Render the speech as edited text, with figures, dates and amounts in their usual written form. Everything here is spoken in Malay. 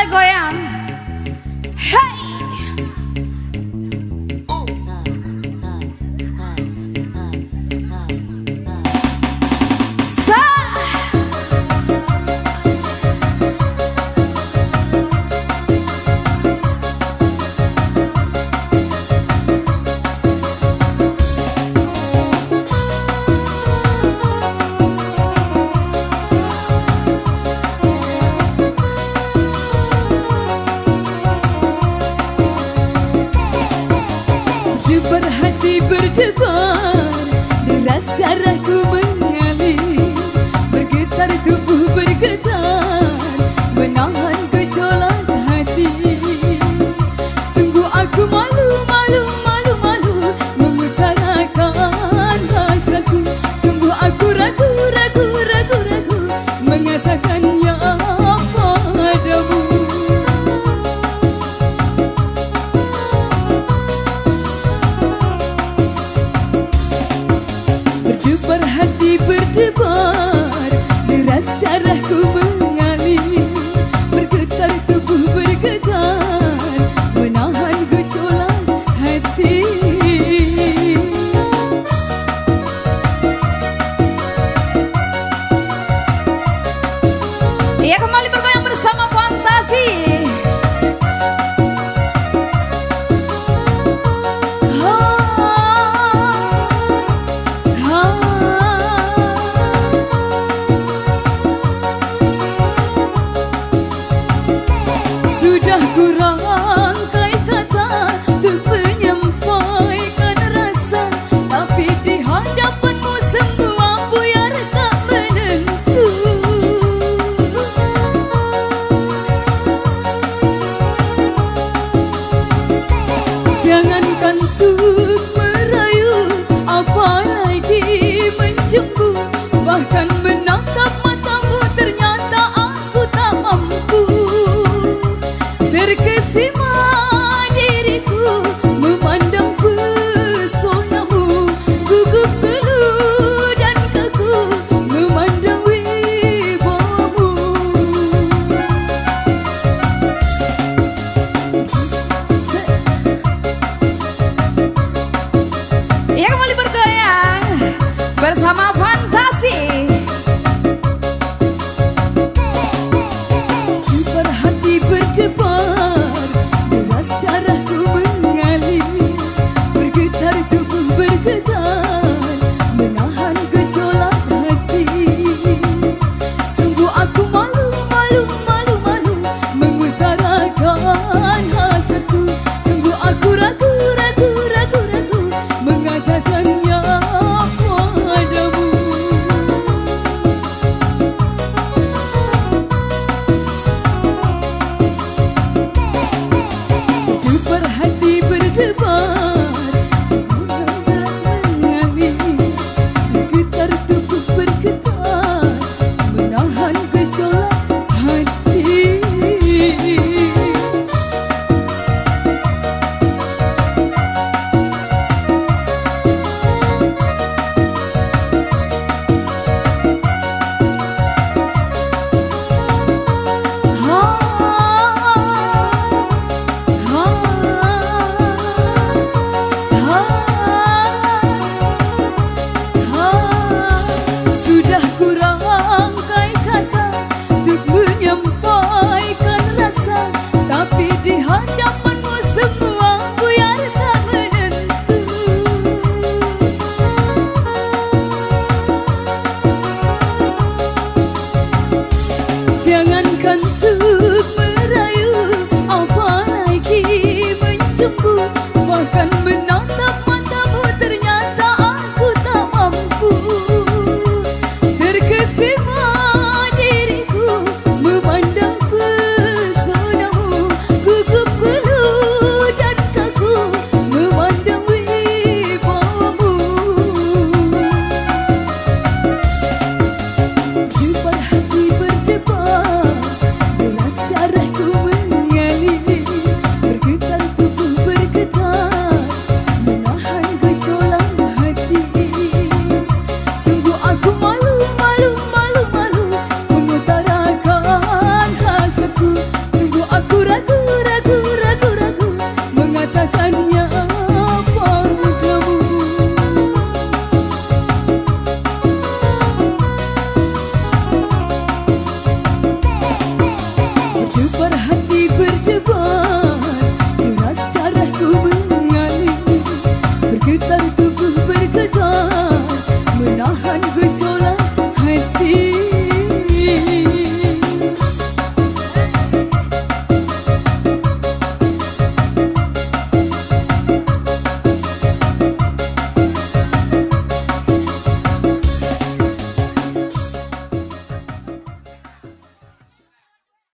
boleh goyang. Hey. Berhati berdebar, deras darahku mengalir, bergetar tubuh bergetar, menahan gejolak hati. Sungguh aku malu, malu, malu, malu mengutarakan hasratku. Sungguh aku ragu, ragu, ragu, ragu mengatakannya padamu. Berhati berdebar, deras darahku mengalir, bergetar tubuh bergetar, menahan gejolak hati. Ia kembali bergoyang bersama Fantasi. Sudah kurangkai kata untuk menyampaikan rasa, tapi di hadapanmu semua buyar tak menentu. Jangankan untuk merayu, apalagi menjemput, bahkan menatap matamu ternyata aku tak mampu. Terkesima diriku memandang pesonamu, gugup geluh dan kaku memandang wibawamu. Ia kembali bergoyang bersama Fantasi. Berhati berdebar, deras darahku mengalir, bergetar tubuh bergetar, menahan gejolak hati. Sungguh aku malu, malu, malu, malu mengutarakan hasratku. Sungguh aku ragu, ragu, ragu, ragu mengatakannya padamu. Berhati berdebar, mengalir, bergetar tubuh bergetar, menahan gejolak hati. Sudah kurangkai kata untuk menyampaikan rasa, tapi di hadapanmu semua buyar tak menentu. Jangankan untuk merayu, apalagi menjemput, bahkan